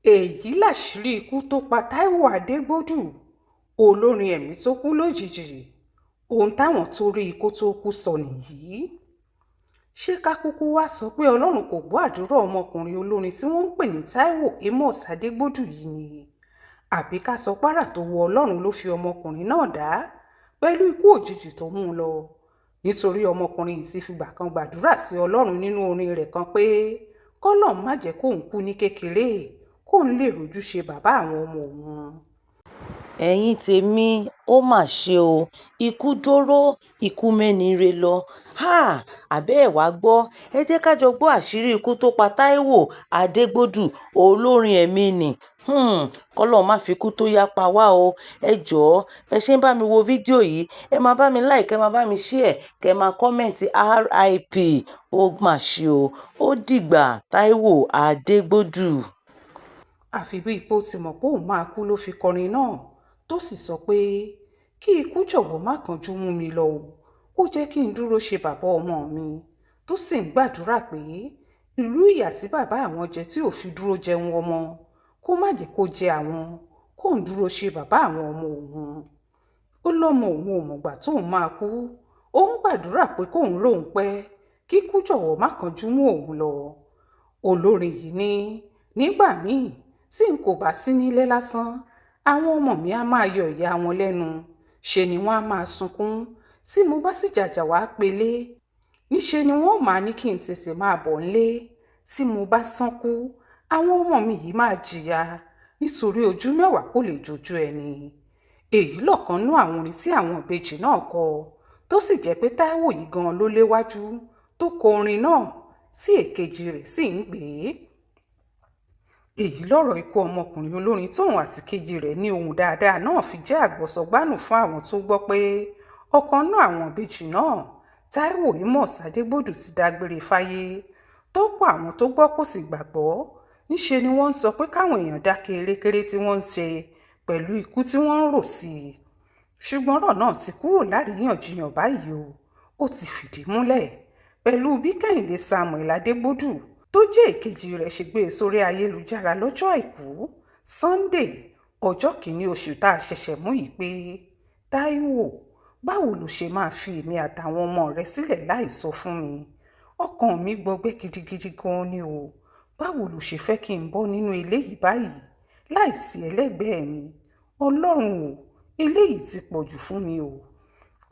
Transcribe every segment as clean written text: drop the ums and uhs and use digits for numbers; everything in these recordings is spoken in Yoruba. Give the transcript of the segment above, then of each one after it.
èyí láṣìírí ikú tó pa Táíwò Adégbòdù, olórin ẹ̀mí tó kú lójijì. Ohun táwọn tó rí i kó tó kú sọ nìyí. Ṣé ká kúkú wá sọ pé Ọlọ́run kò gbọ́ àdúrà ọmọkùnrin olórin tí wọ́n ń pè ní Táíwò Amos Adégbòdù yìí ni? Àbí ká sọ párà tó wọ Ọlọ́run ló fi ọmọkùnrin náà dá pẹ̀lú ikú òjijì tó mú un lọ? Nítorí ọmọkùnrin yìí ti fìgbà kan gbàdúrà sí Ọlọ́run nínú orin rẹ̀ kan pé k'Ọlọ́run má jẹ́ kóun kú ní kékeré, kóun lè rojú ṣe bàbá àwọn ọmọ òun. ẹ̀yin tèmi ó mà ṣe o, ikú dóró ikú mẹ́nire lọ. Àbẹ́ ẹ̀ wá gbọ́, ẹ jẹ́ ká jọ gbọ́ àṣírí ikú tó pa Táíwò Adégbòdù, olórin ẹ̀mí nì. Kọ́lọ́run má fi ikú tó yá pa wá o. Ẹ jọ̀ọ́ ẹ ṣe ń bá mi wo fídíò yìí, ẹ máa bá mi like, ẹ máa bá mi share, kẹ máa comment RIP. Ó mà ṣe o, ó dìgbà Táíwò Adégbòdù. Àfi bí ipò ti mọ̀ pé òun máa kú ló fi kọrin náà, tó sì sọ pé kí ikú jọ̀wọ́ má kánjú mú mi lọ o, kó jẹ́ kí n dúró ṣe bàbá ọmọ mi, tó sì ń gbàdúrà pé irú ìyà tí bàbá àwọn jẹ tí ò fi dúró jẹun ọmọ, kó má jẹ́ kó jẹ àwọn, kóun dúró ṣe bàbá àwọn ọmọ òun. Ó lọ́mọ òun ò mọ̀gbà tóun máa kú, ó ń gbàdúrà pé kóun lóun pẹ́, kí ikú jọ̀wọ́ má kánjú mú òun lọ. Olórin yìí ní nígbà míì tí n kò bá sí nílé lásán, àwọn ọmọ mi á máa yọ ìyá wọn lẹ́nu, ṣe ni wọ́n á máa sunkún. Tí mo bá sì jàjà wá pelé, níṣe ni wọ́n máa ní kí n tètè máa bọ̀ nílé. Tí mo bá sánkú, àwọn ọmọ mi yìí máa jìyà, nítorí ojú mẹ́wàá kò lè jojú ẹni. Èyí lọ̀kan nú àwọn orin tí àwọn ìbejì náà kọ, tó sì jẹ́ pé Táíwò yìí gan ló léwájú tó kọ orin náà tí èkejì rẹ̀ sì ń gbé. Èyí lọ̀rọ̀ ikú ọmọkùnrin olórin tóun àti kejì rẹ̀ ní ohùn dáadáa náà fi jẹ́ àgbọ̀sọgbánù fún àwọn tó gbọ́ pé ọ̀kan nú àwọn ìbejì náà, Táíwò Amos Adégbòdù, ti dágbére fáyé. Tó pọ̀ àwọn tó gbọ́ kò sì gbàgbọ́. Níṣe ni wọ́n ń sọ pé káwọn èèyàn dákẹ́ erékéré tí wọ́n ń ṣe pẹ̀lú ikú tí wọ́n ń rò sí i. Ṣùgbọ́n ọ̀rọ̀ náà ti kúrò láríyànjiyàn báyìí o. Ó ti fìdí múlẹ̀ pẹ̀lú bí Kẹ́hìndé Samuel Adégbòdù tó jẹ́ èkejì rẹ̀ ṣe gbé e sórí ayélujára lọ́jọ́ àìkú Sunday ọjọ́ 1 oṣù tá a ṣẹ̀ṣẹ̀ mú yìí pé Táíwò, báwo ló ṣe máa fi èmi àtàwọn ọmọ rẹ sílẹ̀ láì sọ fún mi? Ọkàn mi gbọgbẹ́ gidigidi gan ni o. Báwo ló ṣe fẹ́ kí n bọ́ nínú eléyìí báyìí láìsí ẹlẹ́gbẹ̀ẹ́ mi? Ọlọ́run o, eléyìí ti pọ̀jù fún mi o.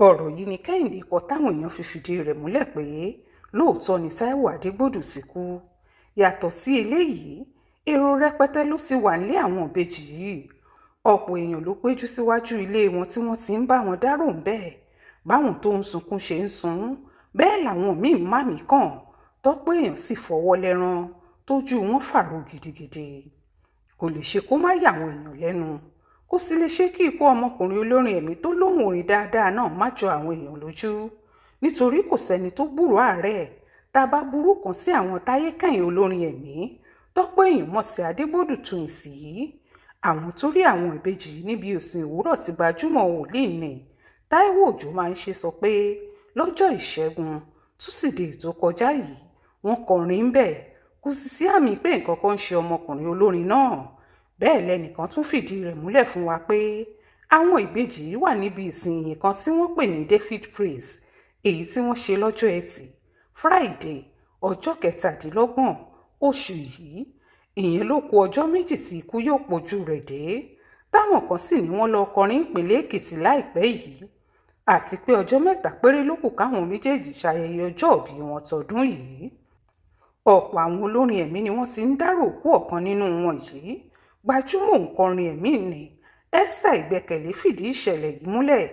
Ọ̀rọ̀ yìí ni Kẹ́hìndé kọ táwọn èèyàn fi fìdí rẹ̀ múlẹ̀ pé lóòótọ́ ni Táíwò Adégbòdù ti kú. Yàtọ̀ sí eléyìí, èrò rẹpẹtẹ ló ti wà nílé àwọn ìbejì yìí. Ọ̀pọ̀ èèyàn ló péjú síwájú ilé wọn tí wọ́n ti ń bá wọn dárò ń bẹ́ẹ̀. Báwọn tó ń sunkún ṣe ń sun, bẹ́ẹ̀ làwọn míì mámì kàn, tọ́pọ̀ èèyàn sì fọwọ́ lẹ́rán tójú wọn fàrọ gidigidi. Kò lè ṣe kó má yà àwọn èèyàn lẹ́nu. Kò sì lè ṣe kí ikú ọmọkùnrin olórin ẹ̀mí tó lóhùn orin dáadáa náà má jọ àwọn èèyàn lójú. Nítorí kò sẹ́ni tó gbúròó àárẹ̀ tá a bá burú kan sí àwọn Táyé Kẹ́hìn olórin ẹ̀mí tọ́pọ̀ èèyàn mọ̀ sí Adégbòdù Twins yìí. Àwọn tó rí àwọn ìbejì yìí níbi ìsìn òwúrọ̀ tí gbajúmọ̀ wòlíì ní Táíwò Òjó máa ń ṣe sọ pé lọ́jọ́ ìṣẹ́gun túsìdeè tó kọjá yìí wọ́n kọrin ń bẹ̀, kò sì sí àmì pé nǹkan kan ń ṣe ọmọkùnrin olórin náà. Bẹ́ẹ̀ lẹ́nìkan tún fìdí rẹ̀ múlẹ̀ fún wa pé àwọn ìbejì yìí wà níbi ìsìn ìyìn kan tí wọ́n pè ní David Praise, èyí tí wọ́n ṣe lọ́jọ́ Ẹtì Friday ọjọ́ 27 oṣù yìí. Ìyẹn ló kù ọjọ́ méjì tí ikú yóò pojú rẹ̀ dé. Táwọn kan sì ní wọ́n lọ kọrin ìpínlẹ̀ Èkìtì láìpẹ́ yìí, àti pé ọjọ́ 3 péré ló kù káwọn méjèèjì ṣayẹyẹ ọjọ́ ìbí wọn tọdún yìí. Ọ̀pọ̀ àwọn olórin ẹ̀mí ni wọ́n ti ń dárò òkú ọ̀kan nínú wọn yìí. Gbajúmọ̀ òǹkọrin ẹ̀mí ni Esther Ìgbẹ́kẹ̀lé fìdí ìṣẹ̀lẹ̀ yìí múlẹ̀,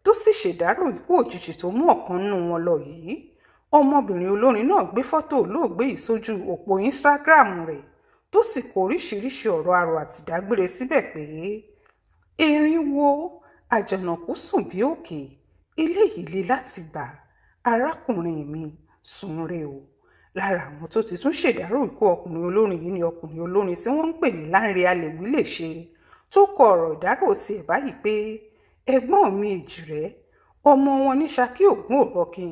tó sì ṣèdárò ikú òjijì tó mú ọ̀kan nínú wọn lọ yìí. Ọmọbìnrin olórin náà gbé fọ́tò olóògbé yìí sójú òpó Instagram rẹ̀, tó sì kọ oríṣiríṣi ọ̀rọ̀ arò àti ìdágbére síbẹ̀ pé erin wo, àjànàkú sùn bí òkè, eléyìí le láti gbà, arákùnrin mi sùn re o. Lára àwọn tó ti tún ṣèdárò ikú ọkùnrin olórin yìí ni ọkùnrin olórin tí wọ́n ń pè ní Lánrè Alèwílèṣe, tó kọ ọ̀rọ̀ ìdárò tiẹ̀ báyìí pé ẹ̀gbọ́n mi Èjìrẹ́, ọmọ wọn ní Ṣakí Ògún Òrọ́kin,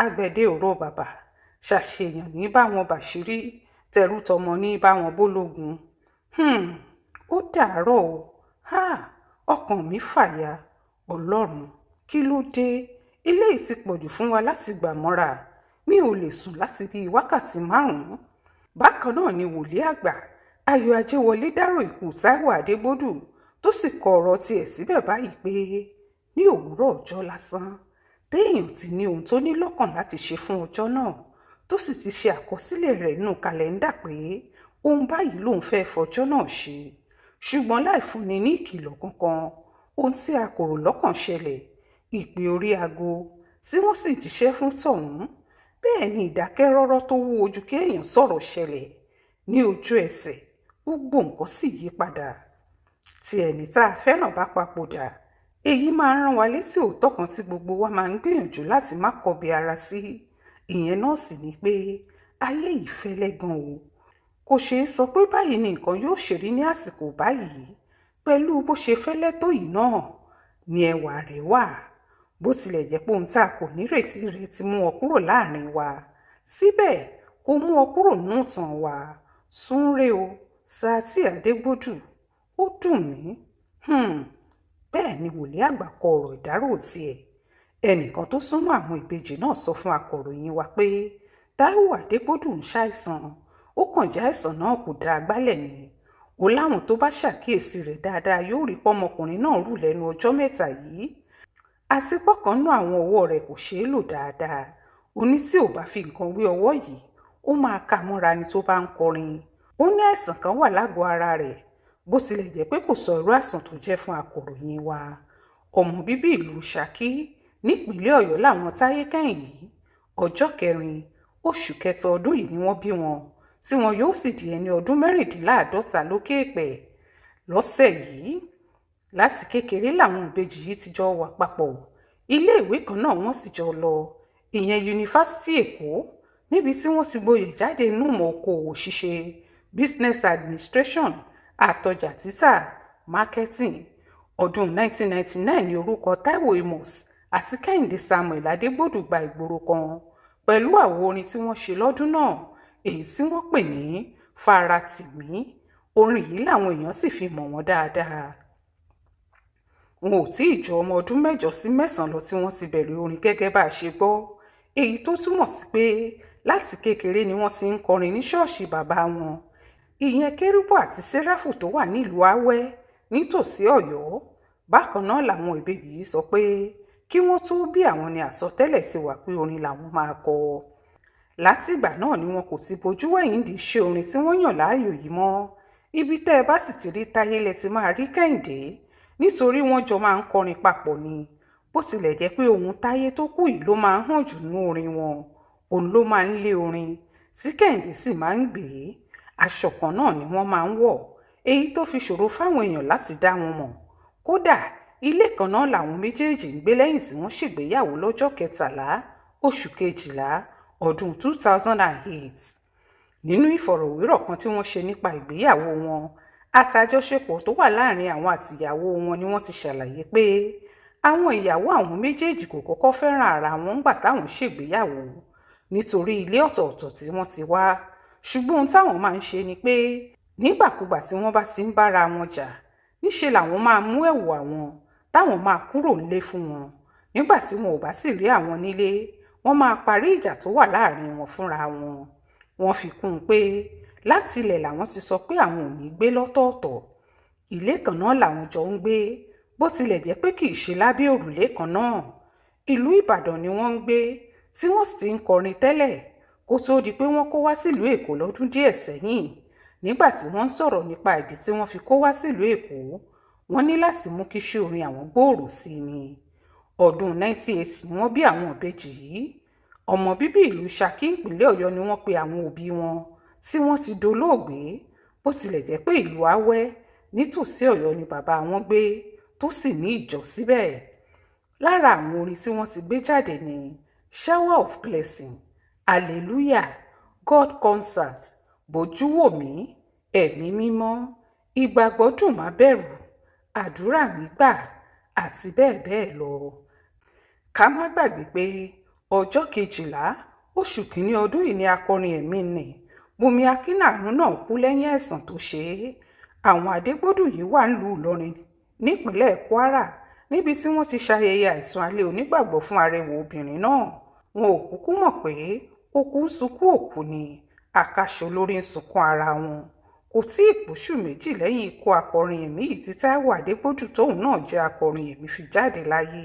agbẹ̀dẹ òró bàbà, ṣàṣèyàn ní báwọn bàṣírí, tẹrútọmọ ní báwọn bólógun. ó dàárọ̀ o. Ọkàn mi fàya. Ọlọ́run, kí ló dé? Eléyìí ti pọ̀jù fún wa láti gbà mọ́ra. Mi ò lè sùn láti bíi wákàtí 5. Bákan náà ni wòlíì àgbà Ayọ̀ Ajéwọlé dárò ikú Táíwò Adégbòdù tó sì kọ ọ̀rọ̀ tiẹ̀ síbẹ̀ báyìí pé ní òwúrọ̀ ọjọ́ lásán téèyàn ti ní ohun tó ní lọ́kàn láti ṣe fún ọjọ́ náà tó sì ti ṣe àkọsílẹ̀ rẹ̀ nínú kàlẹ́ńdà pé ohun báyìí lòun fẹ́ fọjọ́ náà ṣe, ṣùgbọ́n láì fúnni ní ìkìlọ̀ kankan ohun tí a kò rò lọ́kàn ṣẹlẹ̀, ìpè orí aago tí wọ́n sì jíṣẹ́ fún tọ̀hún, bẹ́ẹ̀ ni ìdákẹ́rọ́rọ́ tó wúwo ju kéèyàn sọ̀rọ̀ ṣẹlẹ̀. Ní ojú ẹsẹ̀ gbogbo nǹkan sì yí padà. Tí ẹni tá a fẹ́ràn bá papòdà, èyí máa ń rán wa létí òótọ́ kan tí gbogbo wa máa ń gbìyànjú láti má kọbi ara sí. Ìyẹn náà sì ni pé ayé yìí fẹ́lẹ́ gan o. Kò ṣeé sọ pé báyìí ni nǹkan yóò ṣe rí ní àsìkò báyìí. Pẹ̀lú bó ṣe fẹ́lẹ́ tó yìí náà ni ẹwà rẹ̀ wà. Bó tilẹ̀ jẹ́ pé ohun tá a kò nírètí rẹ̀ ti mú ọ kúrò láàrin wa, síbẹ̀ kò mú ọ kúrò nínú ìtàn wa. Súnre o, Sàátì Adégbòdù. Ó dùn mí. Bẹ́ẹ̀ ni wòlíì àgbà kọ ọ̀rọ̀ ìdárò tiẹ̀. Ẹnìkan tó súnmọ́ àwọn ìbejì náà sọ fún akọ̀ròyìn wa pé Táíwò Adégbòdù ń ṣàìsàn. Ó kàn jẹ́ àìsàn náà kò dáa gbálẹ̀ ni. Ó láwọn tó bá ṣàkíyèsí rẹ̀ dáadáa yóò rí pọ́mọkùnrin náà rù lẹ́nu ọjọ́ mẹ́ta yìí. Àti pọ́kànnú àwọn ọwọ́ rẹ̀ kò ṣeé lò dáadáa. Ó ní tí ò bá fi nǹkan wé ọwọ́ yìí, ó máa kà mọ́ra ni tó bá ń kọrin. Ó ní àìsàn kan wà lágọ̀ọ́ ara rẹ̀, bó tilẹ̀ jẹ́ pé kò sọ irú àìsàn tó jẹ́ fún akọ̀ròyìn wa. Ọmọ bíbí ìlú Ṣakí nípínlẹ̀ Ọ̀yọ́ làwọn Táyékẹ́hìn yìí. Ọjọ́ 4 oṣù kẹta ọdún yìí ni wọ́n bí wọn, tí wọn yóò sì di ẹni ọdún 56 lókè èèpẹ̀ lọ́sẹ̀ yìí. Láti kékeré làwọn ìbejì yìí ti jọ wà papọ̀. Ilé ìwé kan náà wọ́n sì jọ lọ, ìyẹn Yunifásítì Èkó, níbi tí wọ́n ti gboyè jáde nínú ìmọ̀ okòòwò ṣíṣe, business administration, àtọjà títà, marketing. Ọdún 1999 ni orúkọ Táíwò Amos àti Kẹ́hìndé Samuel Adégbòdù gba ìgboro kan pẹ̀lú àwo orin tí wọ́n ṣe lọ́dún náà, èyí tí wọ́n pè ní Fara-tì-mí. Orin yìí làwọn èèyàn sì fi mọ̀ wọ́n dáadáa. Wọn ò tí ì jọ ọmọ ọdún 8 sí 9 lọ tí wọ́n ti bẹ̀rẹ̀ orin gẹ́gẹ́ bá a ṣe gbọ́, èyí tó túmọ̀ sí pé láti kékeré ni wọ́n ti ń kọrin ní ṣọ́ọ̀ṣì bàbá wọn, ìyẹn Kérúbù àti Séráfù tó wà nílùú Awẹ́ nítòsí Ọ̀yọ́. Bákan náà làwọn ìbejì yìí sọ pé kí wọ́n tó bí àwọn ni àsọtẹ́lẹ̀ ti wà pé orin làwọn máa kọ. Látìgbà náà ni wọn kò ti bojú wẹ̀yìn di iṣẹ́ orin tí wọ́n yàn láàyò yìí mọ́. Ibi tẹ́ ẹ bá sì ti rí Táyé lẹ ti máa rí Kẹ́hìndé, nítorí wọ́n jọ máa ń kọrin papọ̀ ni. Bó tilẹ̀ jẹ́ pé ohùn Táyé tó kù yìí ló máa ń hàn jù nínú orin wọn. Òun ló máa ń lé orin tí Kẹ́hìndé sì máa ń gbé. Aṣọ kan náà ni wọ́n máa ń wọ̀, èyí tó fi ṣòro fáwọn èèyàn láti dá wọn mọ̀. Kódà ilé kan náà làwọn méjèèjì ń gbé lẹ́yìn tí wọ́n ṣègbéyàwó lọ́jọ́ 13 oṣù kejìlá ọdún 2008. Nínú ìfọ̀rọ̀wérọ̀ kan tí wọ́n ṣe nípa ìgbéyàwó wọn àtàjọṣepọ̀ tó wà láàrin àwọn àtìyàwó wọn ni wọ́n ti ṣàlàyé pé àwọn ìyàwó àwọn méjèèjì kò kọ́kọ́ fẹ́ràn ara wọn ńgbà táwọn ṣègbéyàwó nítorí ilé ọ̀tọ̀ọ̀tọ̀ tí wọ́n ti wá. Ṣùgbọ́n ohun táwọn máa ń ṣe ni pé nígbàkúgbà tí wọ́n bá ti ń bára wọn jà, níṣe làwọn máa mú ẹ̀wù àwọn táwọn máa kúrò nílé fún wọn. Nígbà tí wọn ò bá sì rí àwọn nílé, wọ́n máa parí ìjà tó wà láàrin wọn fúnra wọn. Wọ́n fi kún un pé láti ilẹ̀ làwọn ti sọ pé àwọn ò ní gbé lọ́tọ̀ọ̀tọ̀. Ilé kan náà làwọn jọ ń gbé, bó tilẹ̀ jẹ́ pé kì í ṣe lábẹ́ òrùlé kan náà. Ìlú Ìbàdàn ni wọ́n ń gbé, tí wọ́n sì ti ń kọrin tẹ́lẹ̀ kó tó di pé wọ́n kó wá sílùú Èkó lọ́dún díẹ̀ sẹ́yìn. Nígbà tí wọ́n ń sọ̀rọ̀ nípa ìdí tí wọ́n fi kó wá sílùú Èkó, wọ́n ní láti mú kí iṣẹ́ orin àwọn gbòòrò sí i ni. Ọdún 1980 ni wọ́n bí àwọn ìbejì yìí. Ọmọ bíbí ìlú Ṣakí ìpínlẹ̀ Ọ̀yọ́ ni wọ́n pe àwọn òbí wọn tí wọ́n ti dolóògbé, bó tilẹ̀ jẹ́ pé ìlú Awẹ́ nítòsí Ọ̀yọ́ ni bàbá wọn gbé tó sì ní ìjọ síbẹ̀. Lára àwọn orin tí wọ́n ti gbé jáde ni Shower of Blessing, Hallelujah, God Concert, Bójúwòmí, Ẹ̀mí Mímọ́, Ìgbàgbọ́ dùn má bẹ̀rù, Àdúrà mi gbà àti bẹ́ẹ̀ bẹ́ẹ̀ lọ. Ká má gbàgbé pé ọjọ́ 12 oṣù kìíní ọdún yìí ni akọrin ẹ̀mí nì Bùnmi Akínàánú náà kú lẹ́yìn àìsàn tó ṣe é. àwọn adégbòdù yìí wà nílùú ìlọrin nípínlẹ̀ kwara níbi tí wọ́n ti ṣayẹyẹ àìsùn alẹ́ onígbàgbọ́ fún arẹwà obìnrin náà. wọn ò kúkú mọ̀ pé òkú ń sunkún òkú ni àkàṣe olórí ń sunkún ara wọn. kò tí ì pòṣù méjì lẹ́yìn ikú akọrin ẹ̀mí yìí tí táíwò adégbòdù tóun náà jẹ́ akọrin ẹ̀mí fi jáde láyé.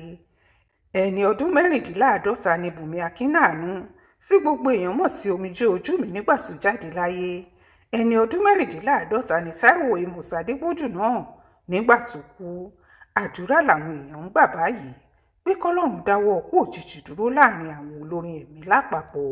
ẹni ọdún mẹ́rìndínláàádọ́ta ni bùnmi akínàánú tí gbogbo èèyàn mọ̀ sí omijé ojú mi nígbà tó jáde láyé. ẹni ọdún mẹ́rìndínláàádọ́ta ni táíwò amos adégbòdù náà nígbà tó kú. àdúrà làwọn èèyàn ń gbà báyìí pé kọ́lọ́run dáwọ́ ọkú òjijì dúró láàrin àwọn olórin ẹ̀mí lápapọ̀.